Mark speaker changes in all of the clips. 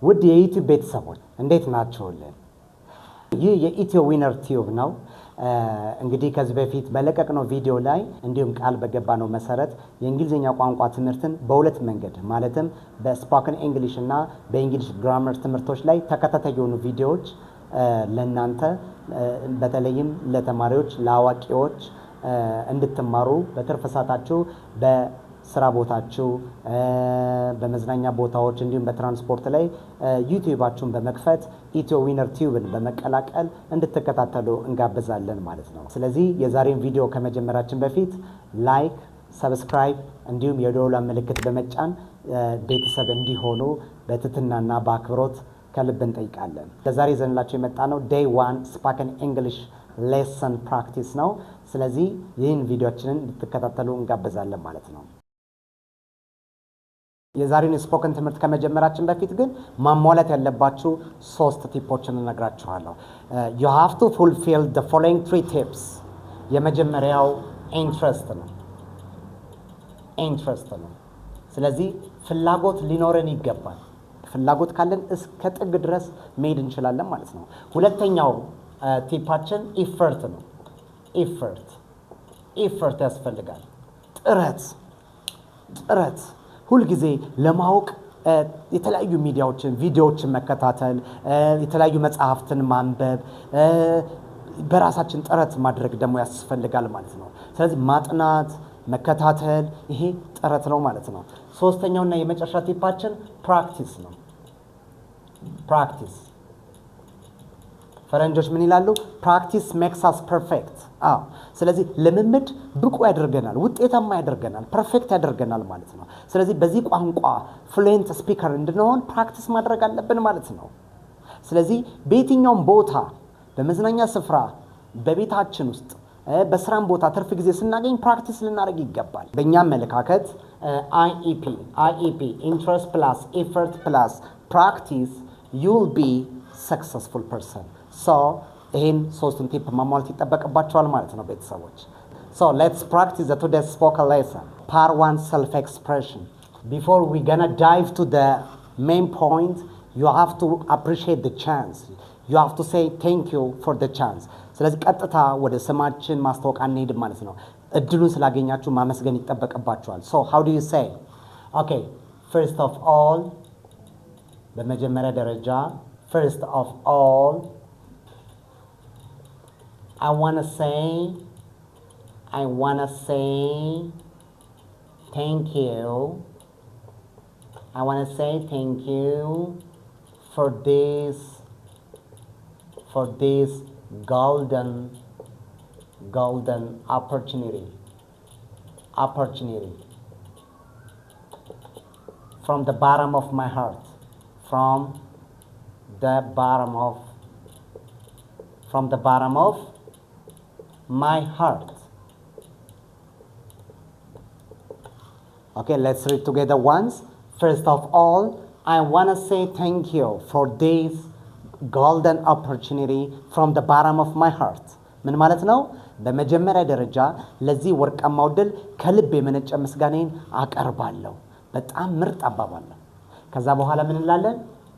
Speaker 1: ውድ የዩቲዩብ ቤተሰቦች እንዴት ናችሁልን? ይህ የኢትዮ ዊነር ቲዩብ ነው። እንግዲህ ከዚህ በፊት በለቀቅነው ቪዲዮ ላይ እንዲሁም ቃል በገባነው መሰረት የእንግሊዝኛ ቋንቋ ትምህርትን በሁለት መንገድ ማለትም በስፖከን እንግሊሽ እና በእንግሊሽ ግራመር ትምህርቶች ላይ ተከታታይ የሆኑ ቪዲዮዎች ለእናንተ በተለይም ለተማሪዎች ለአዋቂዎች እንድትማሩ በትርፍ ሰዓታችሁ በስራ ቦታችሁ በመዝናኛ ቦታዎች እንዲሁም በትራንስፖርት ላይ ዩቲዩባችሁን በመክፈት ኢትዮ ዊነር ቲዩብን በመቀላቀል እንድትከታተሉ እንጋብዛለን ማለት ነው። ስለዚህ የዛሬን ቪዲዮ ከመጀመራችን በፊት ላይክ፣ ሰብስክራይብ እንዲሁም የደወሏን ምልክት በመጫን ቤተሰብ እንዲሆኑ በትህትናና በአክብሮት ከልብ እንጠይቃለን። ለዛሬ ዘንላችሁ የመጣ ነው ዴይ 1 ስፖከን እንግሊሽ ሌሰን ፕራክቲስ ነው። ስለዚህ ይህን ቪዲዮችንን እንድትከታተሉ እንጋብዛለን ማለት ነው። የዛሬውን ስፖከን ትምህርት ከመጀመራችን በፊት ግን ማሟላት ያለባችሁ 3 ቲፖችን እነግራችኋለሁ። you have to fulfill the following 3 tips። የመጀመሪያው ኢንትረስት ነው። ስለዚህ ፍላጎት ሊኖረን ይገባል። ፍላጎት ካለን እስከ ጥግ ድረስ መሄድ እንችላለን ማለት ነው። ሁለተኛው ቲፓችን ኢፈርት ነው። ኢፈርት ያስፈልጋል። ጥረት ሁልጊዜ ለማወቅ የተለያዩ ሚዲያዎችን ቪዲዮዎችን መከታተል፣ የተለያዩ መጽሐፍትን ማንበብ፣ በራሳችን ጥረት ማድረግ ደግሞ ያስፈልጋል ማለት ነው። ስለዚህ ማጥናት፣ መከታተል ይሄ ጥረት ነው ማለት ነው። ሶስተኛውና የመጨረሻ ቲፓችን ፕራክቲስ ነው። ፕራክቲስ ፈረንጆች ምን ይላሉ? ፕራክቲስ ሜክስ አስ ፐርፌክት። ስለዚህ ልምምድ ብቁ ያደርገናል፣ ውጤታማ ያደርገናል፣ ፐርፌክት ያደርገናል ማለት ነው። ስለዚህ በዚህ ቋንቋ ፍሉዌንት ስፒከር እንድንሆን ፕራክቲስ ማድረግ አለብን ማለት ነው። ስለዚህ በየትኛውም ቦታ በመዝናኛ ስፍራ፣ በቤታችን ውስጥ፣ በስራም ቦታ ትርፍ ጊዜ ስናገኝ ፕራክቲስ ልናደርግ ይገባል። በእኛ አመለካከት IEP ኢንትረስት ፕላስ ኤፈርት ፕላስ ፕራክቲስ you'll be successful person። so ይሄን ሶስቱን ቲፕ ማሟላት ይጠበቅባቸዋል ማለት ነው ቤተሰቦች። so let's practice the today's spoken lesson. Part 1 self expression. Before we gonna dive to the main point, you have to appreciate the chance. You have to say thank you for the chance. ስለዚህ ቀጥታ ወደ ስማችን ማስተዋወቅ አንሄድም ማለት ነው። እድሉን ስላገኛችሁ ማመስገን ይጠበቅባችኋል። so how do you say? okay, first of all በመጀመሪያ ደረጃ first of all I want to say thank you. I want to say thank you for this golden opportunity from the bottom of my heart. From the bottom of my heart. Okay, let's read together once. First of all, I want to say thank you for this golden opportunity from the bottom of my heart. ምን ማለት ነው? በመጀመሪያ ደረጃ ለዚህ ወርቃማው ዕድል ከልብ የመነጨ ምስጋናዬን አቀርባለሁ። በጣም ምርጥ አባባል ነው። ከዛ በኋላ ምን እንላለን?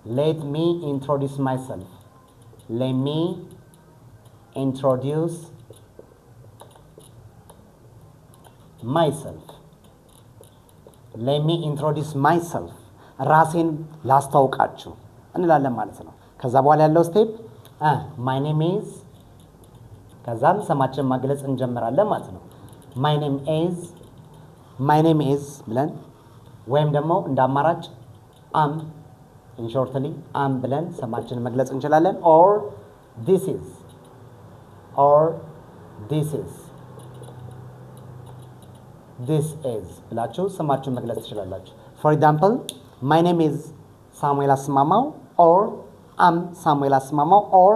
Speaker 1: let me introduce myself. let me introduce myself. ራሴን ላስተዋውቃችሁ እንላለን ማለት ነው። ከዛ በኋላ ያለው ስቴፕ my name is ከዛም ስማችን ማግለጽ እንጀምራለን ማለት ነው። my name is ብለን ወይም ደግሞ እንደ አማራጭ shortly ብለን ስማችንን መግለጽ እንችላለን። or this is ብላችሁ ስማችሁን መግለጽ ትችላላችሁ። for example my name is ሳሙኤል አስማማው or ሳሙኤል አስማማው or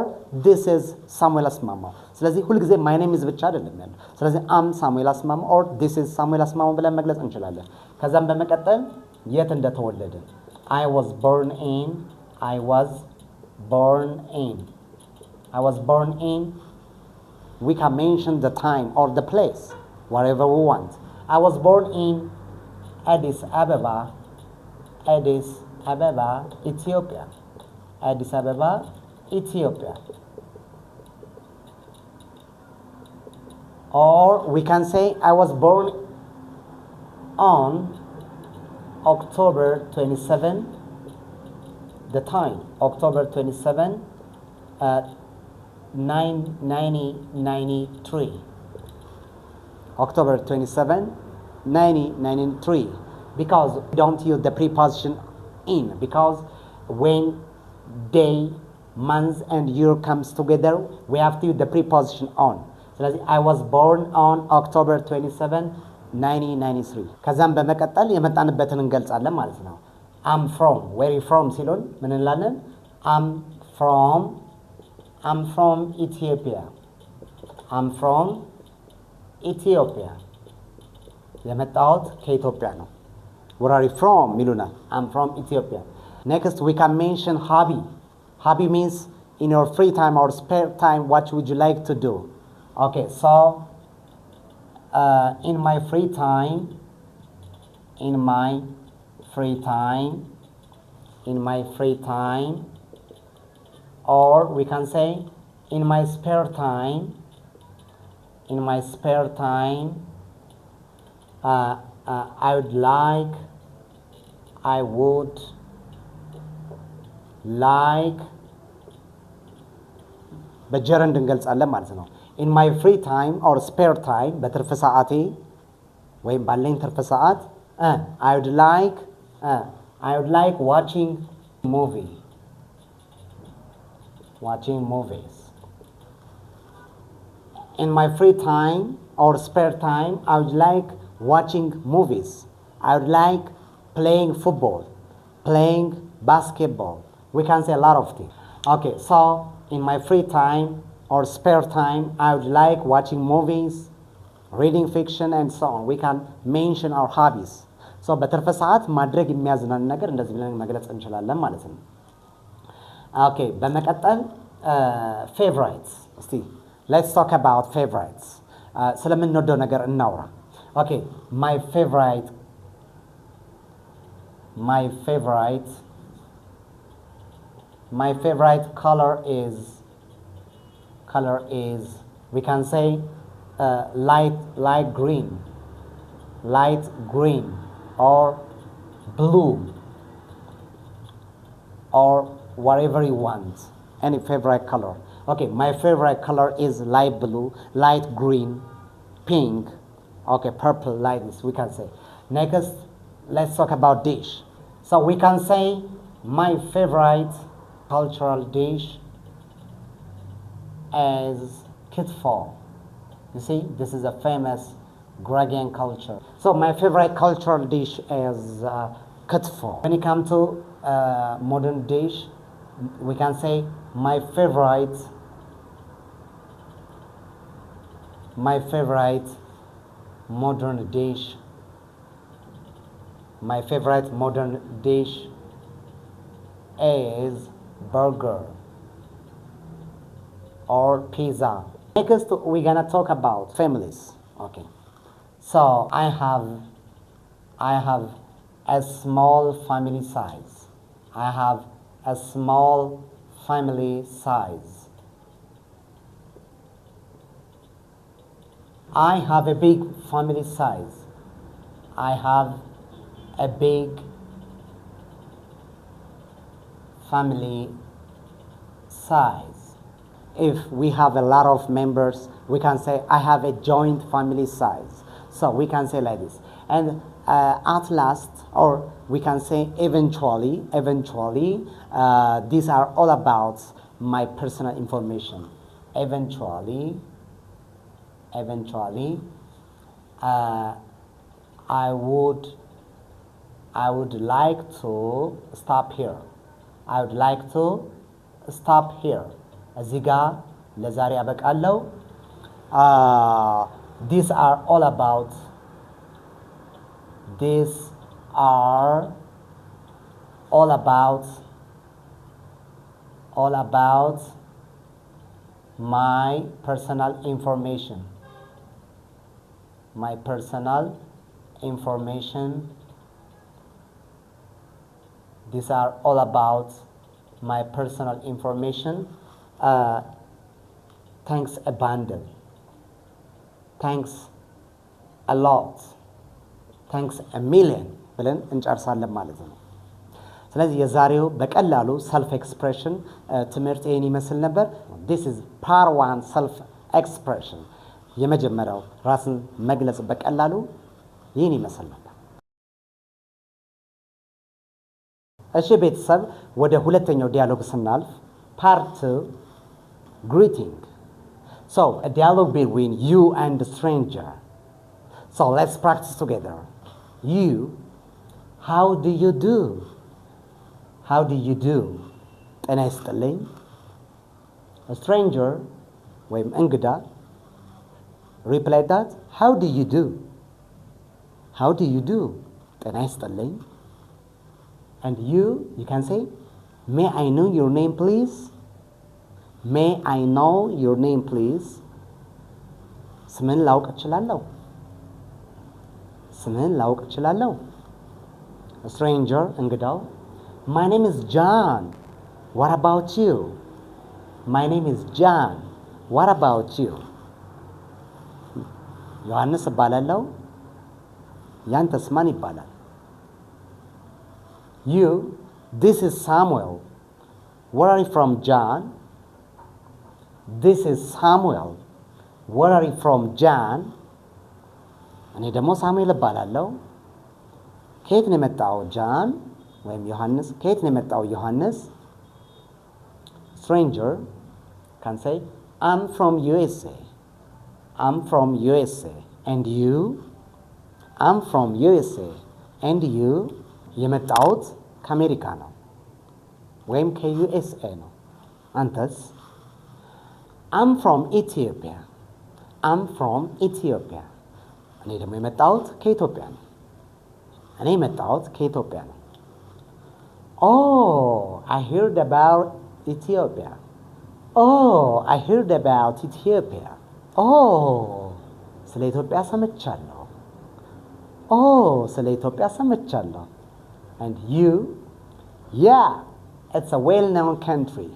Speaker 1: this is ሳሙኤል አስማማው። ስለዚህ ሁልጊዜ my name is ብቻ አይደለም ያለው። ስለዚህ ሳሙኤል አስማማው or this is ሳሙኤል አስማማው ብለን መግለጽ እንችላለን። ከዛም በመቀጠል የት እንደተወለድን I was born in. We can mention the time or the place, wherever we want. I was born in Addis Ababa, Ethiopia. Addis Ababa, Ethiopia. Or we can say I was born on October 27, the time, October 27, 1993. October 27, 1993. Because we don't use the preposition in, because when day, month, and year comes together, we have to use the preposition on. ስለዚህ I was born on October 27, 1993. ከዛም በመቀጠል የመጣንበትን እንገልጻለን ማለት ነው። I'm from, where you from ሲሉን ምን እንላለን? I'm from Ethiopia. I'm from Ethiopia. የመጣሁት ከኢትዮጵያ ነው። Where are you from ይሉናል። I'm from Ethiopia. Next we can mention hobby. Hobby means in your free time or spare time, what would you like to do? Okay, so in my free time, or we can say in my spare time, I would like በጀረንድ እንገልጻለን ማለት ነው። in my free time or spare time በትርፍ ሰዓቴ ወይም ባለኝ ትርፍ ሰዓት I would like watching movies. In my free time or spare time, I would like watching movies. I would like playing football, playing basketball. We can say a lot of things. Okay, so in my free time or spare time, I would like watching movies, reading fiction, and so on. We can mention our hobbies. So በትርፍ ሰዓት ማድረግ የሚያዝናን ነገር እንደዚህ ብለን መግለጽ እንችላለን ማለት ነው። Okay, በመቀጠል favorites. እስቲ let's talk about favorites. ስለምንወደው ነገር እናውራ። Okay, my favorite color is we can say light green or blue or whatever you want, any favorite color. Okay, my favorite color is light blue, light green, pink, okay, purple, like this we can say. Next, let's talk about dish. So we can say my favorite cultural dish is kitfo. You see, this is a famous Gregorian culture. So my favorite cultural dish is kitfo. When it comes to modern dish, we can say my favorite modern dish is burger or pizza. Next, we're gonna talk about families. Okay, so I have a small family size. I have a small family size. I have a big family size. I have a big family size. If we have a lot of members, we can say I have a joint family size. So we can say like this. And at last, or we can say eventually, these are all about my personal information. Eventually, I would like to stop here. እዚህ ጋር ለዛሬ አበቃለሁ። These are all about my personal information. These are all about my personal information. Thanks a bundle. Thanks a lot. Thanks a million ብለን እንጨርሳለን ማለት ነው። ስለዚህ የዛሬው በቀላሉ ሰልፍ ኤክስፕሬሽን ትምህርት ይሄን ይመስል ነበር። this is part 1 self expression የመጀመሪያው ራስን መግለጽ በቀላሉ ይሄን ይመስል ነበር። እሺ ቤተሰብ ወደ ሁለተኛው ዲያሎግ ስናልፍ part 2 greeting. So a dialogue between you and the stranger. So let's practice together. You, how do you do? How do you do? ጤና ይስጥልኝ. A stranger ወይም እንግዳ reply that, how do you do? How do you do? ጤና ይስጥልኝ. And you can say, may I know your name please? May I know your name please? ስምን ላውቅ እችላለሁ? ስምን ላውቅ እችላለሁ? A stranger እንግዳው, my name is John. What about you? My name is John. What about you? ዮሐንስ እባላለሁ. ያንተስ ማን ይባላል? You, this is Samuel. Where are you from, John? This is Samuel. Where are you from, John? እኔ ደግሞ ሳሙኤል እባላለሁ. ከየት ነው የመጣው ጃን? ወይም ዮሐንስ ከየት ነው የመጣው ዮሐንስ? Stranger can say, I'm from USA. I'm from USA. And you? I'm from USA. And you? የመጣሁት ከአሜሪካ ነው ወይም ከዩኤስኤ ነው። አንተስ? I'm from Ethiopia. I'm from Ethiopia. እኔ ደግሞ የመጣሁት ከኢትዮጵያ ነው። እኔ የመጣሁት ከኢትዮጵያ ነው። Oh, I heard about Ethiopia. Oh, I heard about Ethiopia. Oh, ስለ ኢትዮጵያ ሰምቻለሁ. Oh, ስለ ኢትዮጵያ ሰምቻለሁ. And you? Yeah, it's a well-known country.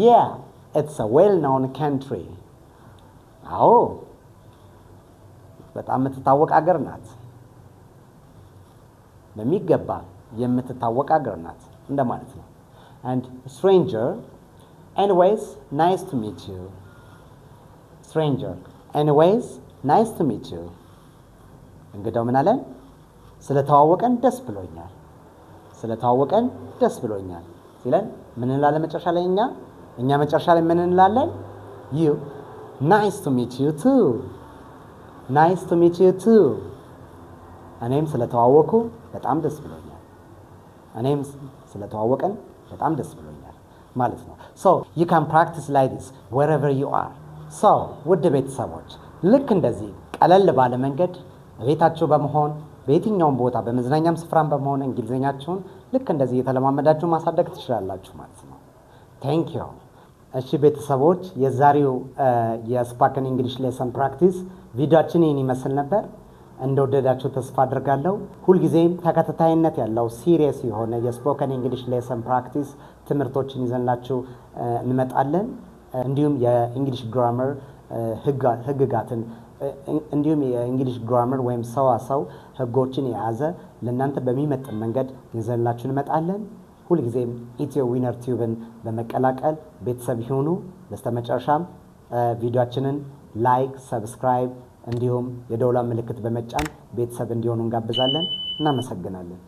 Speaker 1: Yeah, it's a well-known country. አዎ በጣም የምትታወቅ አገር ናት። በሚገባ የምትታወቅ አገር ናት እንደማለት ነው። And stranger, anyways, nice to meet you. Stranger, anyways, nice to meet you. እንግዳው ምን አለን? ስለተዋወቀን ደስ ብሎኛል። ስለተዋወቀን ደስ ብሎኛል ሲለን ምን እንላለን መጨረሻ ላይ እኛ መጨረሻ ላይ ምን እንላለን? You, nice to meet you too. Nice to meet you too. እኔም ስለተዋወቁ በጣም ደስ ብሎኛል። እኔም ስለተዋወቀን በጣም ደስ ብሎኛል ማለት ነው። So you can practice like this wherever you are. So ውድ ቤተሰቦች ልክ እንደዚህ ቀለል ባለ መንገድ ቤታችሁ በመሆን በየትኛውም ቦታ በመዝናኛም ስፍራም በመሆን እንግሊዘኛችሁን ልክ እንደዚህ እየተለማመዳችሁ ማሳደግ ትችላላችሁ ማለት ነው። Thank you. እሺ ቤተሰቦች የዛሬው የስፖከን እንግሊሽ ሌሰን ፕራክቲስ ቪዲዮአችን ይህን ይመስል ነበር። እንደወደዳችሁ ተስፋ አድርጋለሁ። ሁልጊዜም ተከታታይነት ያለው ሲሪየስ የሆነ የስፖከን እንግሊሽ ሌሰን ፕራክቲስ ትምህርቶችን ይዘንላችሁ እንመጣለን። እንዲሁም የእንግሊሽ ግራመር ህግጋትን እንዲሁም የእንግሊሽ ግራመር ወይም ሰዋሰው ህጎችን የያዘ ለእናንተ በሚመጥን መንገድ ይዘንላችሁ እንመጣለን። ሁልጊዜም ኢትዮ ዊነር ቲዩብን በመቀላቀል ቤተሰብ ይሁኑ። በስተመጨረሻም ቪዲዮአችንን ላይክ፣ ሰብስክራይብ እንዲሁም የደወል ምልክት በመጫን ቤተሰብ እንዲሆኑ እንጋብዛለን። እናመሰግናለን።